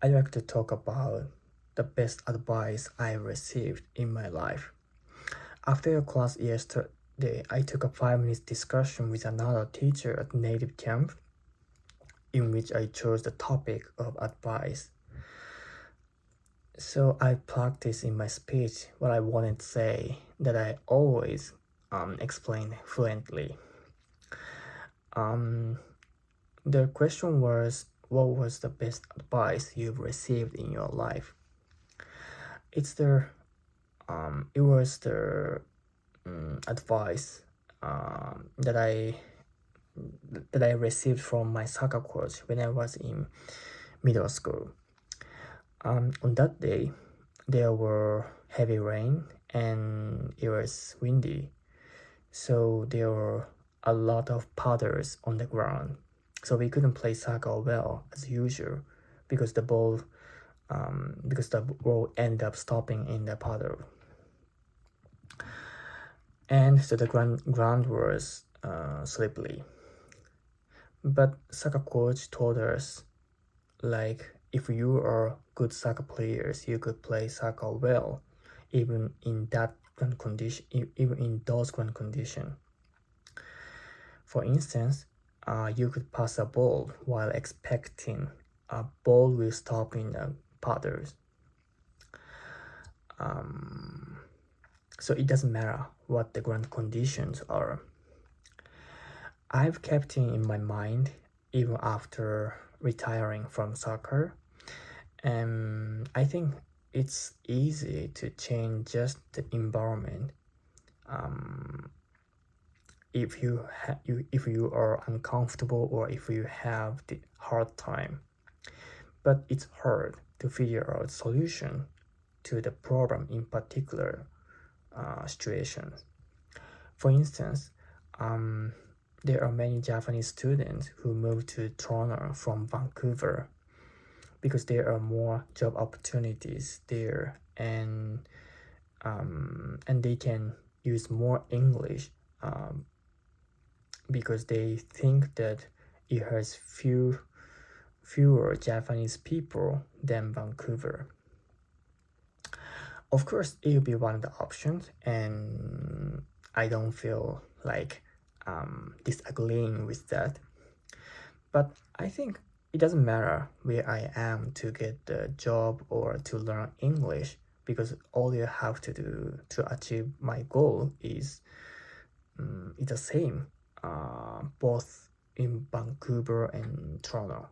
I'd like to talk about the best advice I received in my life. After your class yesterday, I took a 5-minute discussion with another teacher at native camp, in which I chose the topic of advice. So I practiced in my speech what I wanted to say that I always explain fluently. The question was, what was the best advice you've received in your life? It was the advice that I received from my soccer coach when I was in middle school. On that day, there were heavy rain and it was windy, so there were a lot of puddles on the ground. So we couldn't play soccer well as usual because the ball ended up stopping in the puddle. And so the ground was slippery. But soccer coach told us, like, if you are good soccer players, you could play soccer well, even in those ground conditions. For instance, you could pass a ball while expecting a ball will stop in the puddles. So it doesn't matter what the ground conditions are. I've kept it in my mind even after retiring from soccer, and I think it's easy to change just the environment. If you are uncomfortable or if you have the hard time, but it's hard to figure out solution to the problem in particular situations. For instance, there are many Japanese students who moved to Toronto from Vancouver because there are more job opportunities there, and they can use more English because they think that it has fewer Japanese people than Vancouver. Of course, it will be one of the options, and I don't feel like disagreeing with that. But I think it doesn't matter where I am to get the job or to learn English, because all you have to do to achieve my goal is the same, both in Vancouver and Toronto.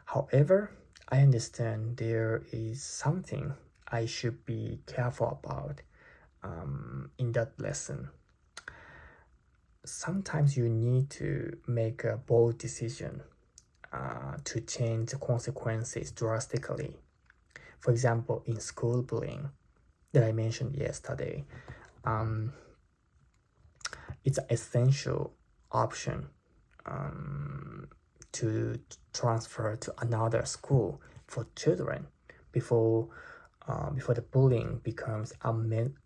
However, I understand there is something I should be careful about in that lesson. Sometimes you need to make a bold decision to change the consequences drastically. For example, in school bullying that I mentioned yesterday, it's an essential option to transfer to another school for children before the bullying becomes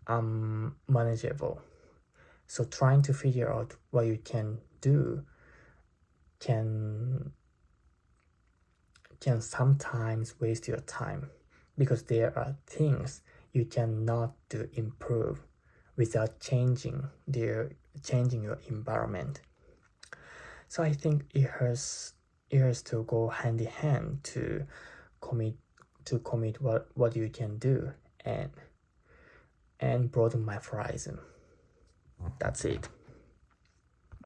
unmanageable. So trying to figure out what you can do can sometimes waste your time, because there are things you cannot do improve without changing your environment. So I think it has to go hand in hand to commit what you can do and broaden my horizon. That's it.